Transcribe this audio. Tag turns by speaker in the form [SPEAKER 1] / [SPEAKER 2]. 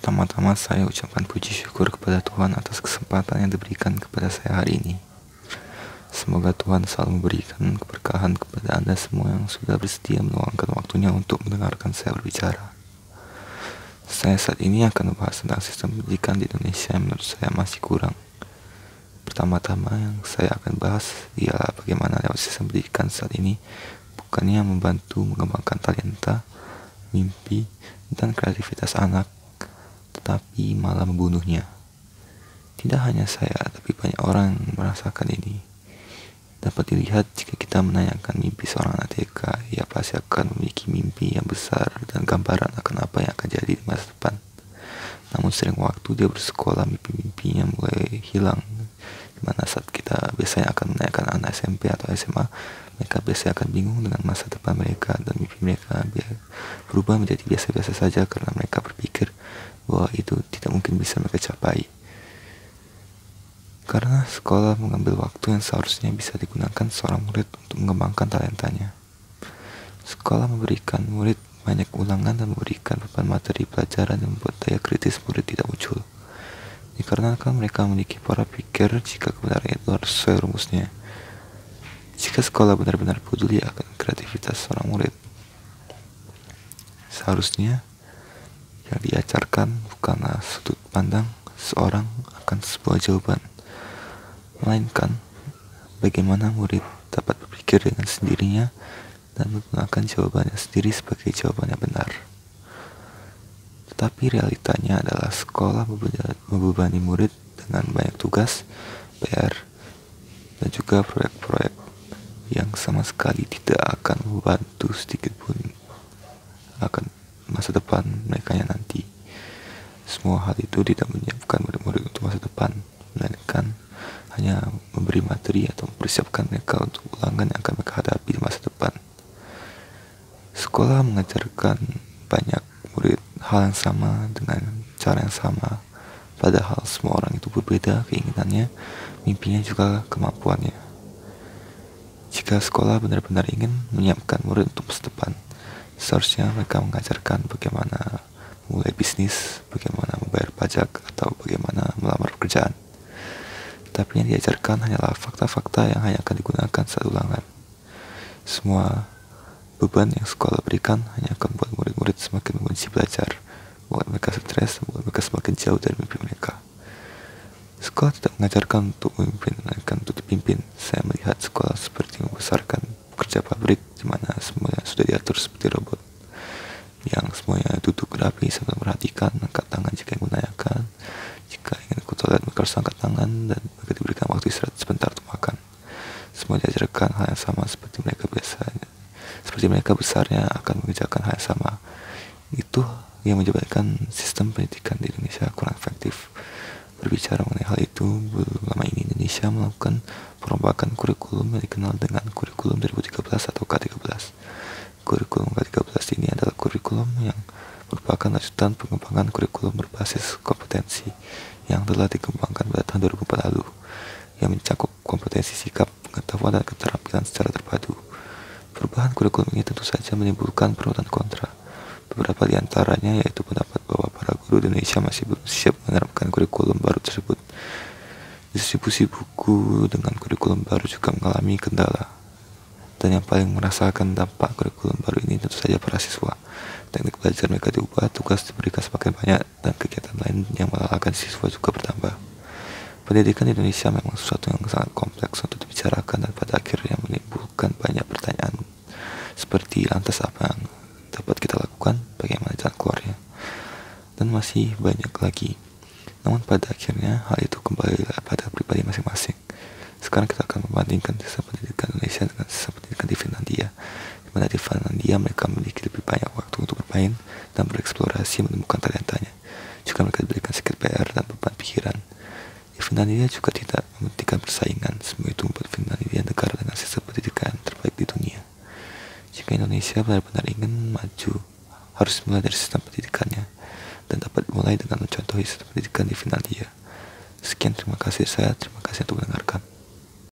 [SPEAKER 1] Pertama-tama saya ucapkan puji syukur kepada Tuhan atas kesempatan yang diberikan kepada saya hari ini. Semoga Tuhan selalu memberikan keberkahan kepada Anda semua yang sudah bersedia meluangkan waktunya untuk mendengarkan saya berbicara. Saya saat ini akan membahas tentang sistem pendidikan di Indonesia yang menurut saya masih kurang. Pertama-tama yang saya akan bahas ialah bagaimana lewat sistem pendidikan saat ini bukannya membantu mengembangkan talenta, mimpi, dan kreativitas anak, tetapi malah membunuhnya. Tidak hanya saya, tapi banyak orang yang merasakan ini. Dapat dilihat jika kita menanyakan mimpi seorang anak TK, ia pasti akan memiliki mimpi yang besar dan gambaran akan apa yang akan jadi di masa depan. Namun sering waktu dia bersekolah, mimpi-mimpinya mulai hilang. Dimana saat kita biasanya akan menanyakan anak SMP atau SMA, mereka biasanya akan bingung dengan masa depan mereka, dan mimpi mereka berubah menjadi biasa-biasa saja karena mereka berpikir bahwa itu tidak mungkin bisa mereka capai. Karena sekolah mengambil waktu yang seharusnya bisa digunakan seorang murid untuk mengembangkan talentanya. Sekolah memberikan murid banyak ulangan dan memberikan beban materi pelajaran yang membuat daya kritis murid tidak muncul. Dikarenakan mereka memiliki pola pikir jika kebenaran itu harus sesuai rumusnya. Jika sekolah benar-benar peduli akan kreativitas seorang murid, seharusnya yang diajarkan bukanlah sudut pandang seorang akan sebuah jawaban, melainkan bagaimana murid dapat berpikir dengan sendirinya dan menggunakan jawabannya sendiri sebagai jawaban yang benar. Tetapi realitanya adalah sekolah membebani murid dengan banyak tugas, PR, dan juga proyek-proyek yang sama sekali tidak akan membantu sedikit pun akan masa depan mereka yang nanti. Semua hal itu tidak menyiapkan murid-murid untuk masa depan, melainkan hanya memberi materi atau mempersiapkan mereka untuk ulangan yang akan mereka hadapi di masa depan. Sekolah mengajarkan banyak murid hal yang sama dengan cara yang sama, padahal semua orang itu berbeda keinginannya, mimpinya juga kemampuannya. Jika sekolah benar-benar ingin menyiapkan murid untuk masa depan, seharusnya mereka mengajarkan bagaimana memulai bisnis, bagaimana membayar pajak, atau bagaimana melamar pekerjaan. Tapi yang diajarkan hanyalah fakta-fakta yang hanya akan digunakan saat ulangan. Semua beban yang sekolah berikan hanya akan membuat murid-murid semakin membenci belajar, membuat mereka stres, membuat mereka semakin jauh dari mimpi mereka. Sekolah tidak mengajarkan untuk memimpin, melainkan untuk dipimpin. Saya melihat sekolah seperti membesarkan pekerja pabrik, di mana semuanya sudah diatur seperti robot, yang semuanya duduk rapi sambil memperhatikan, angkat tangan jika ingin menanyakan, jika ingin ke toilet mereka harus angkat tangan, dan mereka diberikan waktu istirahat sebentar untuk makan. Semua diajarkan hal yang sama seperti mereka biasanya, seperti mereka besarnya akan mengerjakan hal yang sama. Itu yang menyebabkan sistem pendidikan di Indonesia kurang efektif. Berbicara mengenai hal itu, belum lama ini Indonesia melakukan perombakan kurikulum yang dikenal dengan kurikulum 2013 atau K13. Kurikulum K13 ini adalah kurikulum yang merupakan lanjutan pengembangan kurikulum berbasis kompetensi yang telah dikembangkan pada tahun 2004 lalu, yang mencakup kompetensi sikap, pengetahuan, dan keterampilan secara terpadu. Perubahan kurikulum ini tentu saja menimbulkan pro dan kontra. Beberapa di antaranya yaitu pendapat bahwa para guru di Indonesia masih belum siap menerapkan kurikulum baru tersebut. Distribusi buku dengan kurikulum baru juga mengalami kendala. Dan yang paling merasakan dampak kurikulum baru ini tentu saja para siswa. Teknik belajar mereka diubah, tugas diberikan semakin banyak, dan kegiatan lain yang melelahkan siswa juga bertambah. Pendidikan di Indonesia memang sesuatu yang sangat kompleks untuk dibicarakan, dan pada akhirnya menimbulkan banyak pertanyaan seperti lantas apa yang dapat kita lakukan, bagaimana jalan keluarnya, dan masih banyak lagi. Namun pada akhirnya hal itu kembali pada pribadi masing-masing. Sekarang kita akan membandingkan sistem pendidikan Indonesia dengan sistem pendidikan di Finlandia, di mana di Finlandia mereka memiliki lebih banyak waktu untuk bermain dan bereksplorasi menemukan talentanya. Juga mereka diberikan sedikit PR dan beban pikiran. Di Finlandia juga tidak mementingkan persaingan. Semua itu membuat Finlandia negara dengan sistem pendidikan terbaik di dunia. Jika Indonesia benar-benar ingin maju, harus mulai dari sistem pendidikannya, dan dapat mulai dengan mencontohi sistem pendidikan di Finlandia. Sekian, terima kasih untuk mendengarkan.